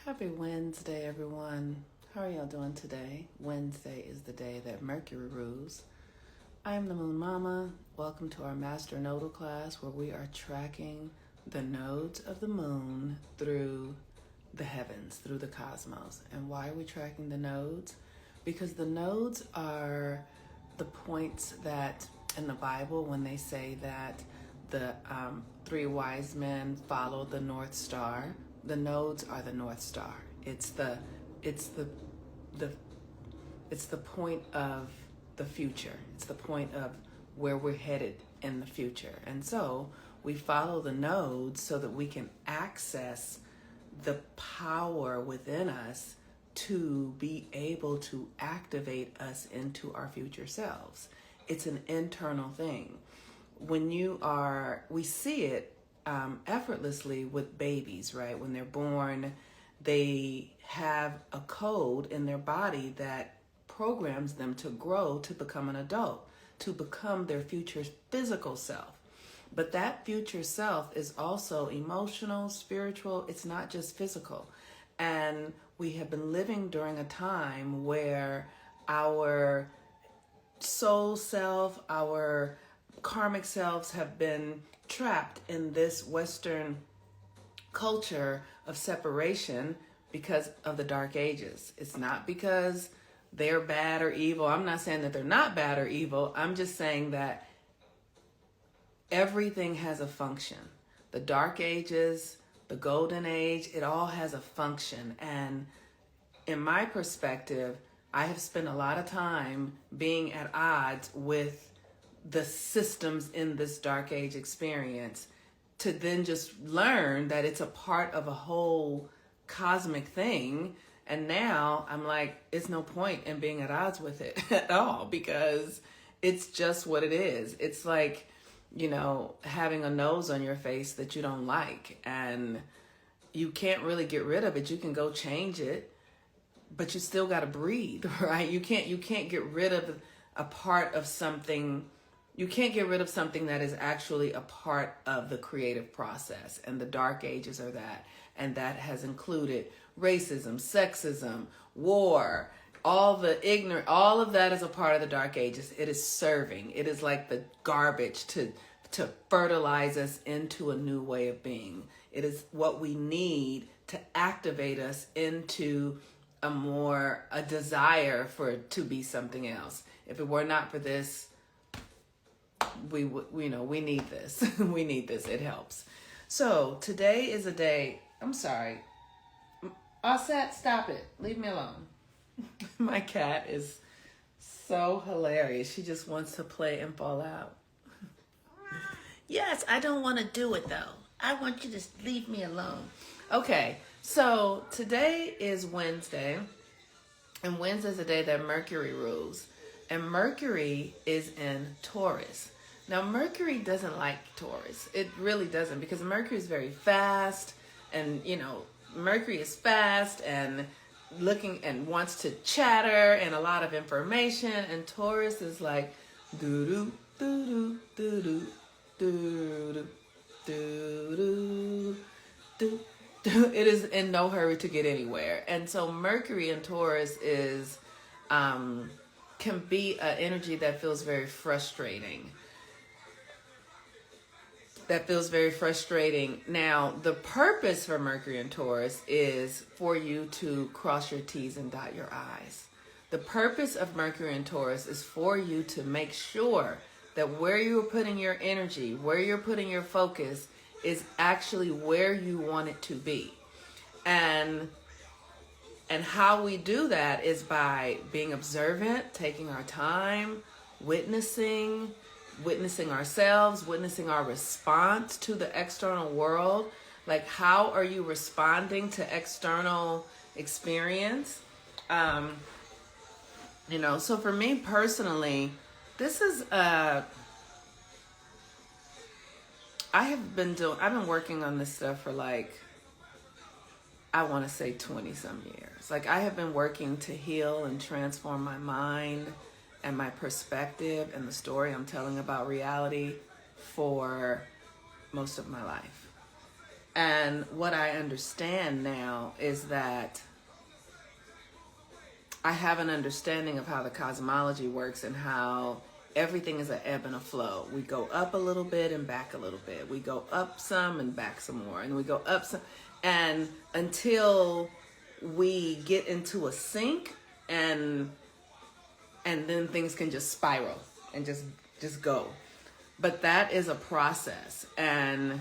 Happy Wednesday, everyone. How are y'all doing today? Wednesday is the day that Mercury rules. I am the Moon Mama. Welcome to our Master Nodal class where we are tracking the nodes of the moon through the heavens, through the cosmos. And why are we tracking the nodes? Because the nodes are the points that in the Bible when they say that the three wise men followed the North Star. The nodes are the North Star. It's the point of the future. It's the point of where we're headed in the future. And so we follow the nodes so that we can access the power within us to be able to activate us into our future selves. It's an internal thing. We see it effortlessly with babies, right? When they're born, they have a code in their body that programs them to grow to become an adult, to become their future physical self. But that future self is also emotional, spiritual. It's not just physical. And we have been living during a time where our soul self, our karmic selves have been trapped in this Western culture of separation because of the Dark Ages. It's not because they're bad or evil. I'm not saying that they're not bad or evil. I'm just saying that everything has a function. The Dark Ages, the Golden Age, it all has a function. And in my perspective, I have spent a lot of time being at odds with the systems in this Dark Age experience to then just learn that it's a part of a whole cosmic thing. And now I'm like, it's no point in being at odds with it at all because it's just what it is. It's like, having a nose on your face that you don't like and you can't really get rid of it. You can go change it, but you still got to breathe, right? You can't get rid of a part of something. You can't get rid of something that is actually a part of the creative process. And the Dark Ages are that. And that has included racism, sexism, war, all of that is a part of the Dark Ages. It is serving. It is like the garbage to fertilize us into a new way of being. It is what we need to activate us into a desire to be something else. If it were not for this, we need this. We need this. It helps. So today is a day. I'm sorry. Osset, stop it. Leave me alone. My cat is so hilarious. She just wants to play and fall out. Yes, I don't want to do it though. I want you to leave me alone. Okay, so today is Wednesday. And Wednesday is the day that Mercury rules. And Mercury is in Taurus. Now, Mercury doesn't like Taurus. It really doesn't because Mercury is very fast. And, Mercury is fast and looking and wants to chatter and a lot of information. And Taurus is like, doo-doo, doo-doo, doo-doo, doo-doo, doo-doo, doo-doo. It is in no hurry to get anywhere. And so Mercury in Taurus can be an energy that feels very frustrating. Now, the purpose for Mercury in Taurus is for you to cross your T's and dot your I's. The purpose of Mercury in Taurus is for you to make sure that where you're putting your energy, where you're putting your focus is actually where you want it to be. And how we do that is by being observant, taking our time, witnessing ourselves, witnessing our response to the external world. Like, how are you responding to external experience? So for me personally, I've been working on this stuff for I want to say 20 some years. Like, I have been working to heal and transform my mind and my perspective and the story I'm telling about reality for most of my life. And what I understand now is that I have an understanding of how the cosmology works and how everything is an ebb and a flow. We go up a little bit and back a little bit. We go up some and back some more. And we go up some. And until we get into a sync, and then things can just spiral and just go. But that is a process, and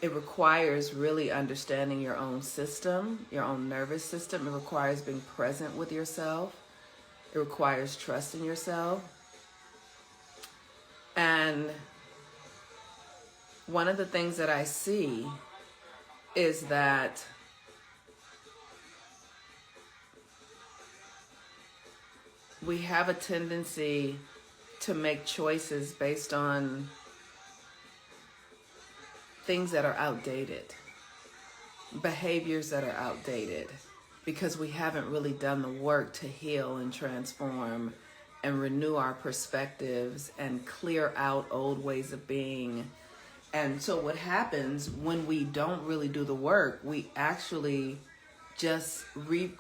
it requires really understanding your own system, your own nervous system. It requires being present with yourself. It requires trust in yourself. And one of the things that I see is that we have a tendency to make choices based on things that are outdated, behaviors that are outdated, because we haven't really done the work to heal and transform and renew our perspectives and clear out old ways of being. And so what happens when we don't really do the work, we actually just we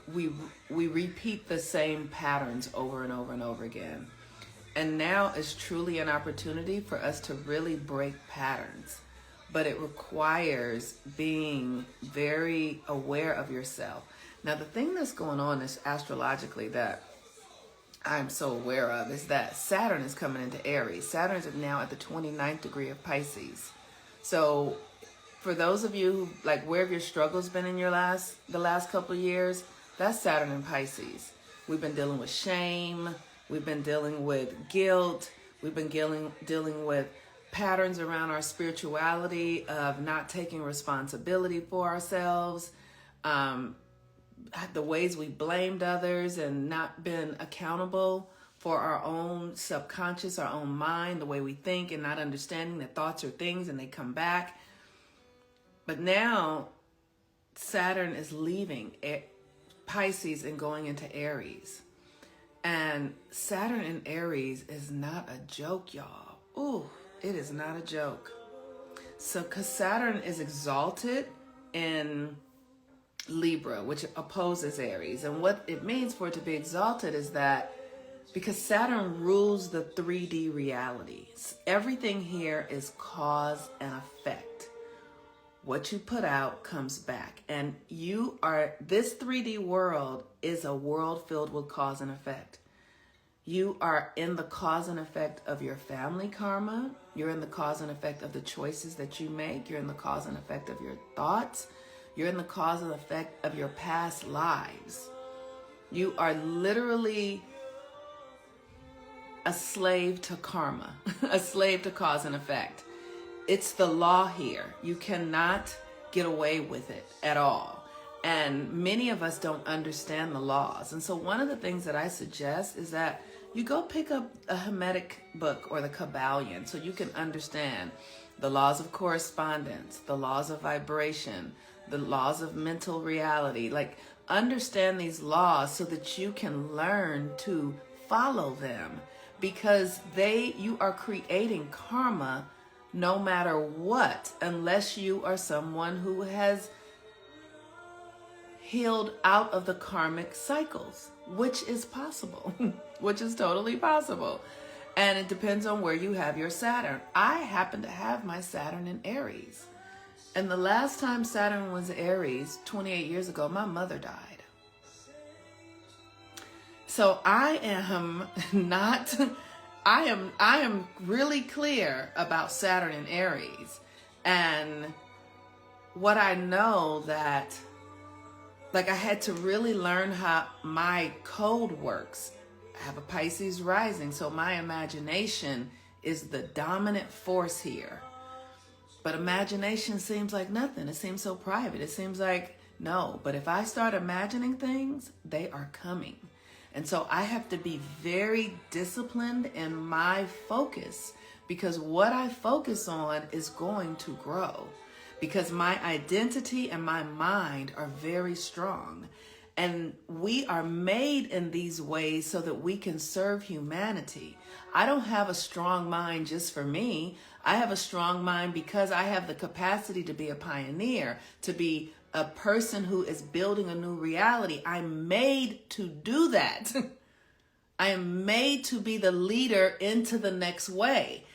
repeat the same patterns over and over and over again. And now is truly an opportunity for us to really break patterns. But it requires being very aware of yourself. Now, the thing that's going on is astrologically that I'm so aware of is that Saturn is coming into Aries. Saturn is now at the 29th degree of Pisces. So for those of you who, like, where have your struggles been in the last couple of years, that's Saturn in Pisces. We've been dealing with shame. We've been dealing with guilt. We've been dealing with patterns around our spirituality of not taking responsibility for ourselves, the ways we blamed others and not been accountable for our own subconscious, our own mind, the way we think, and not understanding that thoughts are things and they come back. But now Saturn is leaving Pisces and going into Aries. And Saturn in Aries is not a joke, y'all. Ooh. It is not a joke. So, because Saturn is exalted in Libra, which opposes Aries. And what it means for it to be exalted is that because Saturn rules the 3D reality, everything here is cause and effect. What you put out comes back. And this 3D world is a world filled with cause and effect. You are in the cause and effect of your family karma. You're in the cause and effect of the choices that you make. You're in the cause and effect of your thoughts. You're in the cause and effect of your past lives. You are literally a slave to karma, a slave to cause and effect. It's the law here. You cannot get away with it at all. And many of us don't understand the laws. And so one of the things that I suggest is that you go pick up a Hermetic book or the Kabbalion so you can understand the laws of correspondence, the laws of vibration, the laws of mental reality. Like, understand these laws so that you can learn to follow them, because you are creating karma no matter what, unless you are someone who has healed out of the karmic cycles, which is possible, which is totally possible. And it depends on where you have your Saturn. I happen to have my Saturn in Aries. And the last time Saturn was Aries, 28 years ago, my mother died. So I am really clear about Saturn in Aries. And what I know that, like, I had to really learn how my code works. I have a Pisces rising, so my imagination is the dominant force here. But imagination seems like nothing. It seems so private. It seems like, no. But if I start imagining things, they are coming. And so I have to be very disciplined in my focus, because what I focus on is going to grow. Because my identity and my mind are very strong. And we are made in these ways so that we can serve humanity. I don't have a strong mind just for me. I have a strong mind because I have the capacity to be a pioneer, to be a person who is building a new reality. I'm made to do that. I am made to be the leader into the next way.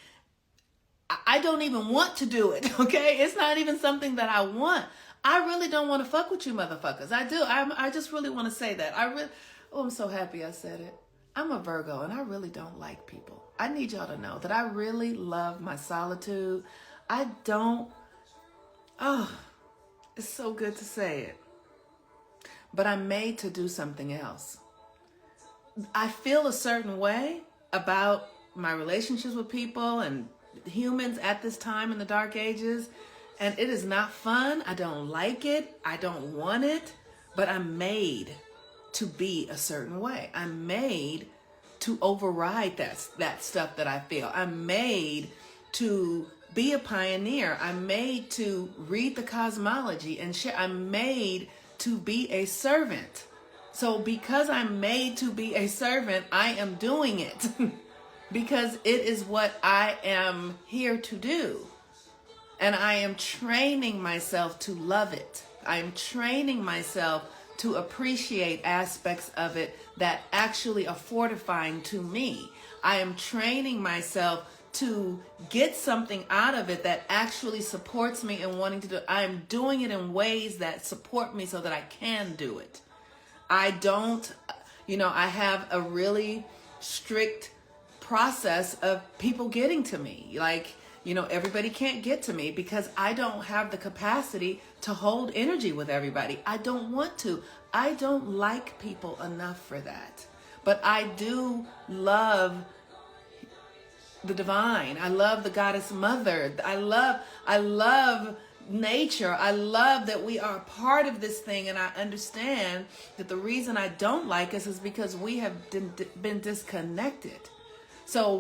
I don't even want to do it, okay? It's not even something that I want. I really don't want to fuck with you motherfuckers. I do. I just really want to say that. I'm so happy I said it. I'm a Virgo and I really don't like people. I need y'all to know that I really love my solitude. It's so good to say it. But I'm made to do something else. I feel a certain way about my relationships with people and humans at this time in the dark ages, and it is not fun. I don't like it. I don't want it, but I'm made to be a certain way. I'm made to override that stuff that I feel. I'm made to be a pioneer. I'm made to read the cosmology and share. I'm made to be a servant. So because I'm made to be a servant, I am doing it because it is what I am here to do. And I am training myself to love it. I am training myself to appreciate aspects of it that actually are fortifying to me. I am training myself to get something out of it that actually supports me in wanting to do it. I am doing it in ways that support me so that I can do it. I have a really strict process of people getting to me. Everybody can't get to me because I don't have the capacity to hold energy with everybody. I don't want to. I don't like people enough for that. But I do love the divine. I love the goddess mother. I love nature. I love that we are part of this thing, and I understand that the reason I don't like us is because we have been disconnected. So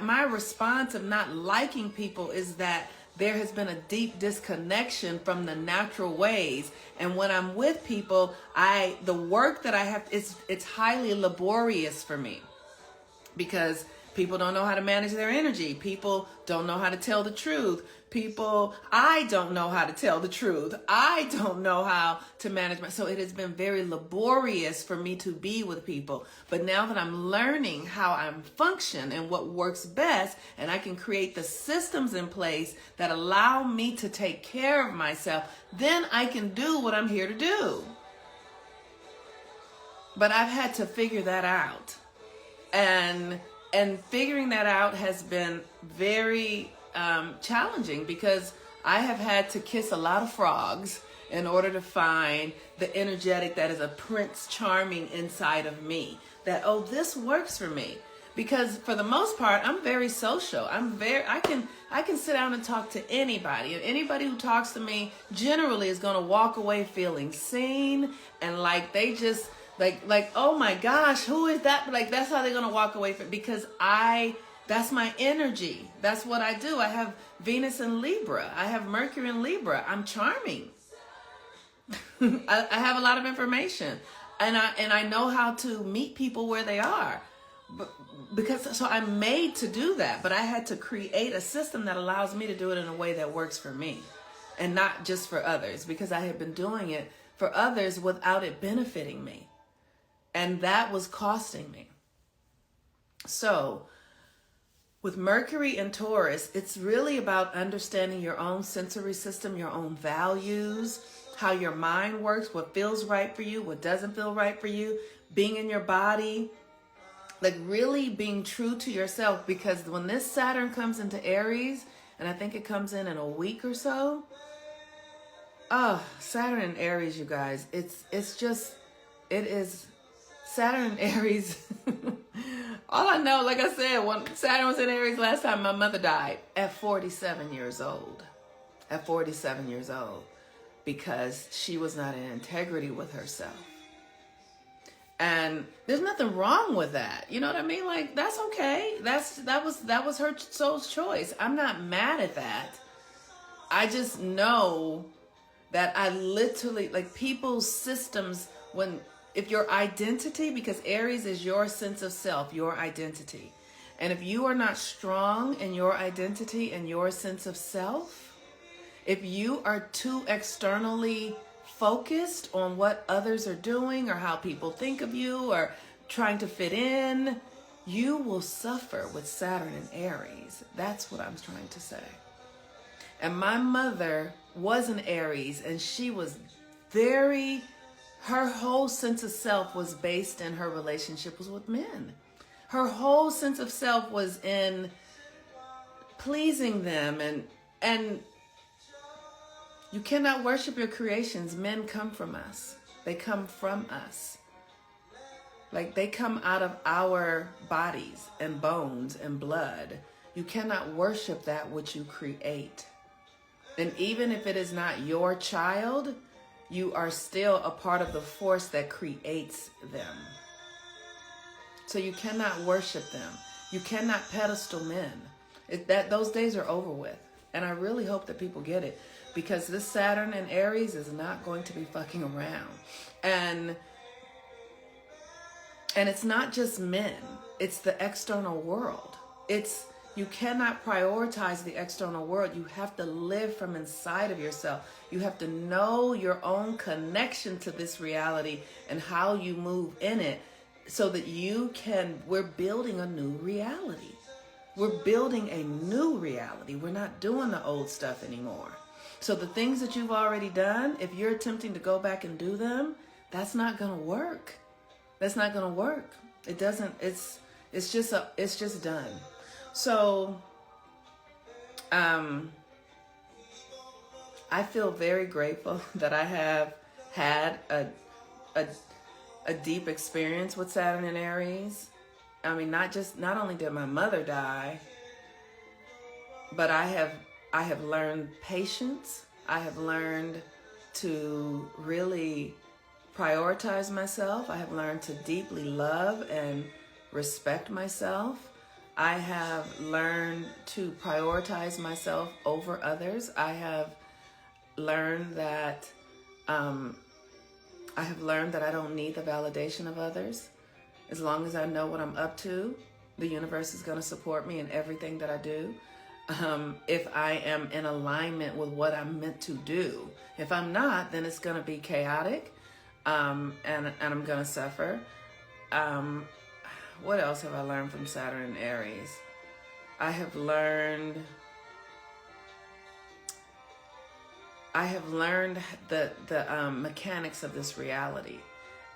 my response of not liking people is that there has been a deep disconnection from the natural ways. And when I'm with people, the work that I have, it's highly laborious for me because people don't know how to manage their energy. People don't know how to tell the truth. I don't know how to tell the truth. I don't know how to manage so it has been very laborious for me to be with people. But now that I'm learning how I function and what works best, and I can create the systems in place that allow me to take care of myself, then I can do what I'm here to do. But I've had to figure that out. And figuring that out has been very challenging because I have had to kiss a lot of frogs in order to find the energetic that is a Prince Charming inside of me. That, this works for me. Because for the most part, I'm very social. I can sit down and talk to anybody. And anybody who talks to me generally is going to walk away feeling seen and like they just like, oh my gosh, who is that? Like, that's how they're going to walk away from, because that's my energy. That's what I do. I have Venus in Libra. I have Mercury in Libra. I'm charming. I have a lot of information, and I know how to meet people where they are. So I'm made to do that, but I had to create a system that allows me to do it in a way that works for me and not just for others, because I had been doing it for others without it benefiting me. And that was costing me. So with Mercury and Taurus, it's really about understanding your own sensory system, your own values, how your mind works, what feels right for you, what doesn't feel right for you, being in your body, like really being true to yourself. Because when this Saturn comes into Aries, and I think it comes in a week or so, Saturn in Aries, you guys, it is Saturn in Aries. All I know, like I said, when Saturn was in Aries last time, my mother died at 47 years old. At 47 years old. Because she was not in integrity with herself. And there's nothing wrong with that. You know what I mean? Like, that's okay. That was her soul's choice. I'm not mad at that. I just know that I literally, like, people's systems, when if your identity, because Aries is your sense of self, your identity. And if you are not strong in your identity and your sense of self, if you are too externally focused on what others are doing or how people think of you or trying to fit in, you will suffer with Saturn in Aries. That's what I'm trying to say. And my mother was an Aries, and she was her whole sense of self was based in her relationships with men. Her whole sense of self was in pleasing them, and you cannot worship your creations. Men come from us. They come from us. Like, they come out of our bodies and bones and blood. You cannot worship that which you create. And even if it is not your child, you are still a part of the force that creates them. So you cannot worship them. You cannot pedestal men. Those days are over with. And I really hope that people get it, because this Saturn in Aries is not going to be fucking around. And it's not just men. It's the external world. You cannot prioritize the external world. You have to live from inside of yourself. You have to know your own connection to this reality and how you move in it, so that we're building a new reality. We're building a new reality. We're not doing the old stuff anymore. So the things that you've already done, if you're attempting to go back and do them, that's not going to work. That's not going to work. It doesn't, it's just done. So, I feel very grateful that I have had a deep experience with Saturn in Aries. I mean, not only did my mother die, but I have learned patience. I have learned to really prioritize myself. I have learned to deeply love and respect myself. I have learned to prioritize myself over others. I have learned that I don't need the validation of others. As long as I know what I'm up to, the universe is going to support me in everything that I do. If I am in alignment with what I'm meant to do. If I'm not, then it's going to be chaotic, and I'm going to suffer. What else have I learned from Saturn and Aries? I have learned the mechanics of this reality,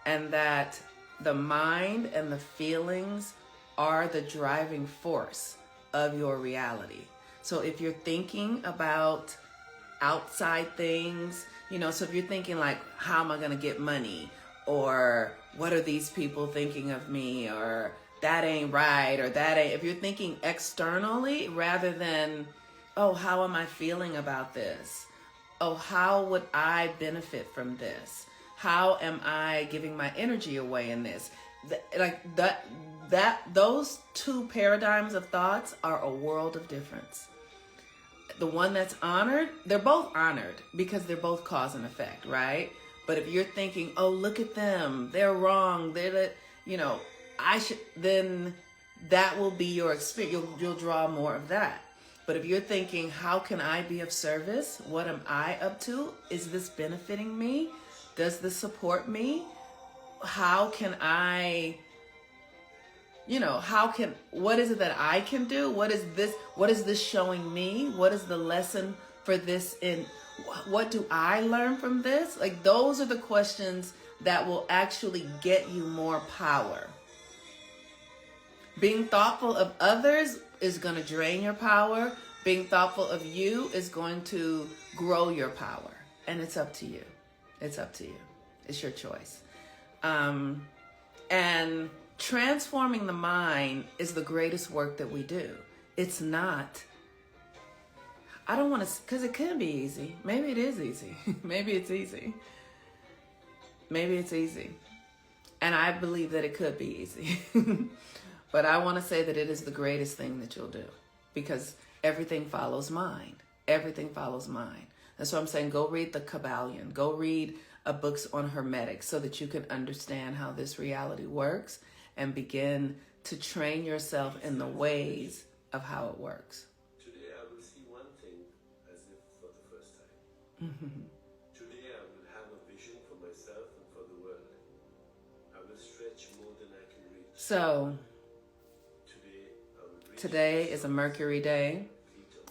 and that the mind and the feelings are the driving force of your reality. So if you're thinking about outside things, so if you're thinking like, how am I going to get money? Or what are these people thinking of me? Or that ain't right, or if you're thinking externally rather than, oh, how am I feeling about this? Oh, how would I benefit from this? How am I giving my energy away in this? Those two paradigms of thoughts are a world of difference. The one that's honored, they're both honored because they're both cause and effect, right? But if you're thinking, oh, look at them, they're wrong, then that will be your experience. You'll draw more of that. But if you're thinking, how can I be of service? What am I up to? Is this benefiting me? Does this support me? How can I, what is it that I can do? What is this showing me? What is the lesson for this what do I learn from this? Like, those are the questions that will actually get you more power. Being thoughtful of others is going to drain your power. Being thoughtful of you is going to grow your power. And it's up to you. It's up to you. It's your choice. And transforming the mind is the greatest work that we do. It's not. I don't want to, because it could be easy. Maybe it is easy. Maybe it's easy. Maybe it's easy. And I believe that it could be easy. But I want to say that it is the greatest thing that you'll do, because everything follows mind. Everything follows mind. That's why I'm saying, go read the Kabbalion. Go read books on hermetics so that you can understand how this reality works and begin to train yourself in the ways of how it works. Today I will see one thing as if for the first time. Today I will have a vision for myself and for the world. I will stretch more than I can reach. So, today is a Mercury day.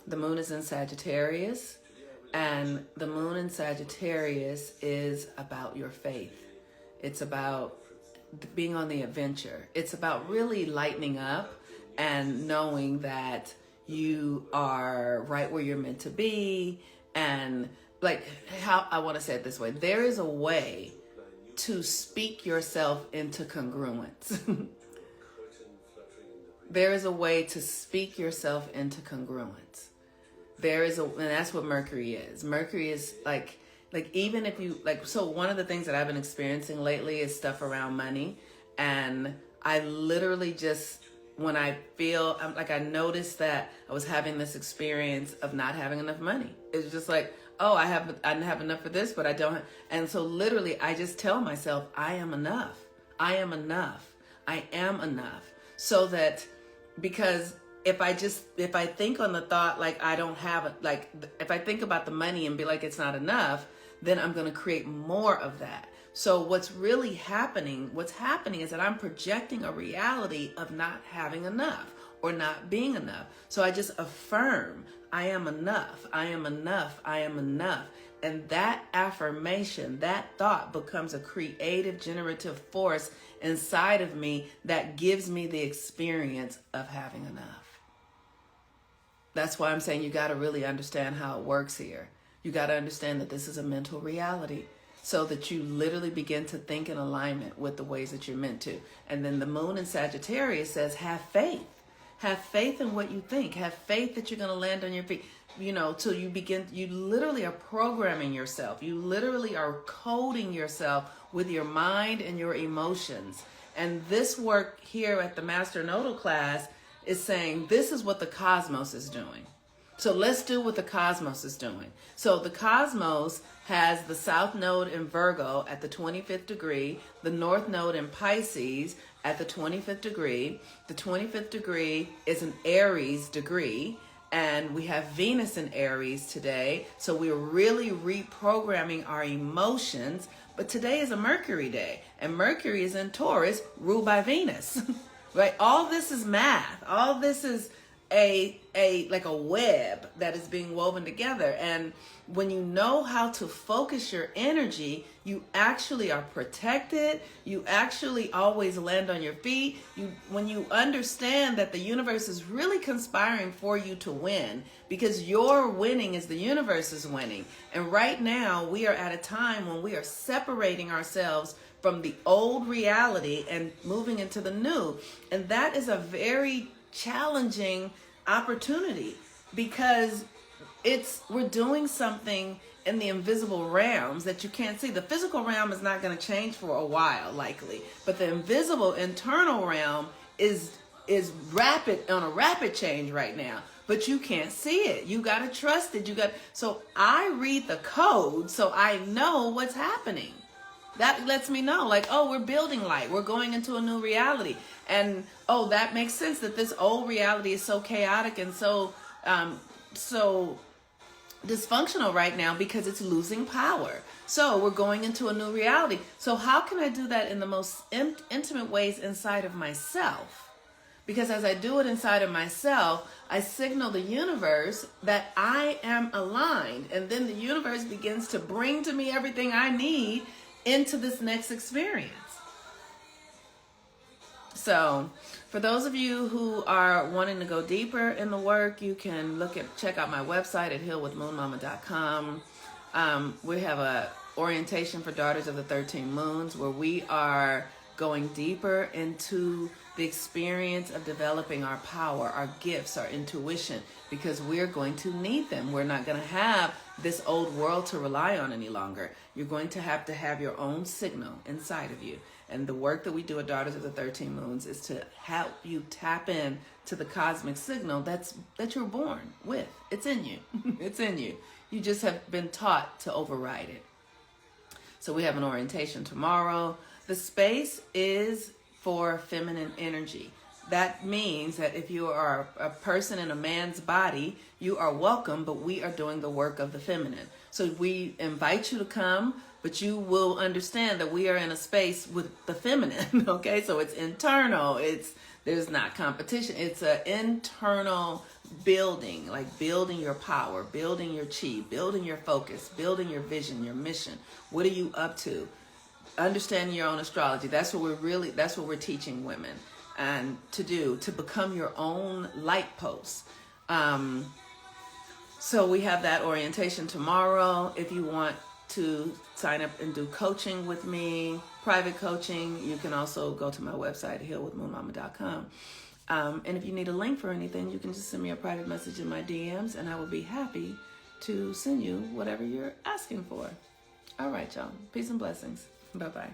The moon is in Sagittarius. And the moon in Sagittarius is about your faith. It's about being on the adventure. It's about really lightening up and knowing that you are right where you're meant to be. And like, how I want to say it this way, there is a way to speak yourself into congruence. There is a way to speak yourself into congruence. And that's what Mercury is. Mercury is like even if you so one of the things that I've been experiencing lately is stuff around money. And I literally just, when I feel, I noticed that I was having this experience of not having enough money. It's just like, oh, I didn't have enough for this, but I don't. And so literally I just tell myself, I am enough. I am enough. I am enough. So that, because if I think on the thought, like, I don't have it, like, if I think about the money and be like, it's not enough, then I'm going to create more of that. So what's happening is that I'm projecting a reality of not having enough or not being enough. So I just affirm, I am enough, I am enough, I am enough. And that affirmation, that thought becomes a creative, generative force inside of me that gives me the experience of having enough. That's why I'm saying you got to really understand how it works here. You got to understand that this is a mental reality so that you literally begin to think in alignment with the ways that you're meant to. And then the moon in Sagittarius says, have faith. Have faith in what you think. Have faith that you're going to land on your feet. Till you literally are programming yourself. You literally are coding yourself with your mind and your emotions. And this work here at the Master Nodal class is saying this is what the cosmos is doing. So let's do what the cosmos is doing. So the cosmos has the south node in Virgo at the 25th degree, the north node in Pisces at the 25th degree. The 25th degree is an Aries degree, and we have Venus in Aries today. So we're really reprogramming our emotions. But today is a Mercury day, and Mercury is in Taurus, ruled by Venus. Right? All this is math. All this is a web that is being woven together. And when you know how to focus your energy, you actually are protected. You actually always land on your feet. When you understand that the universe is really conspiring for you to win, because your winning is the universe's winning. And right now we are at a time when we are separating ourselves from the old reality and moving into the new. And that is a very challenging opportunity, because we're doing something in the invisible realms that you can't see. The physical realm is not going to change for a while, likely, but the invisible internal realm is on a rapid change right now, but you can't see it. You got to trust it. So I read the code so I know what's happening. That lets me know, like, oh, we're building light. We're going into a new reality. And, oh, that makes sense that this old reality is so chaotic and so dysfunctional right now because it's losing power. So we're going into a new reality. So how can I do that in the most intimate ways inside of myself? Because as I do it inside of myself, I signal the universe that I am aligned. And then the universe begins to bring to me everything I need into this next experience. So for those of you who are wanting to go deeper in the work, you can check out my website at healwithmoonmama.com. We have a orientation for Daughters of the 13 Moons where we are going deeper into the experience of developing our power, our gifts, our intuition, because we're going to need them. We're not going to have this old world to rely on any longer. You're going to have your own signal inside of you. And the work that we do at Daughters of the 13 Moons is to help you tap in to the cosmic signal that you're born with. It's in you. It's in you. You just have been taught to override it. So we have an orientation tomorrow. The space is for feminine energy. That means that if you are a person in a man's body, you are welcome, but we are doing the work of the feminine. So we invite you to come, but you will understand that we are in a space with the feminine, okay? So it's internal. There's not competition. It's an internal building, like building your power, building your chi, building your focus, building your vision, your mission. What are you up to? Understanding your own astrology. That's what we're teaching women and to do, to become your own light post. So we have that orientation tomorrow. If you want to sign up and do coaching with me, private coaching, you can also go to my website, healwithmoonmama.com. And if you need a link for anything, you can just send me a private message in my DMs, and I will be happy to send you whatever you're asking for. All right, y'all. Peace and blessings. Bye-bye.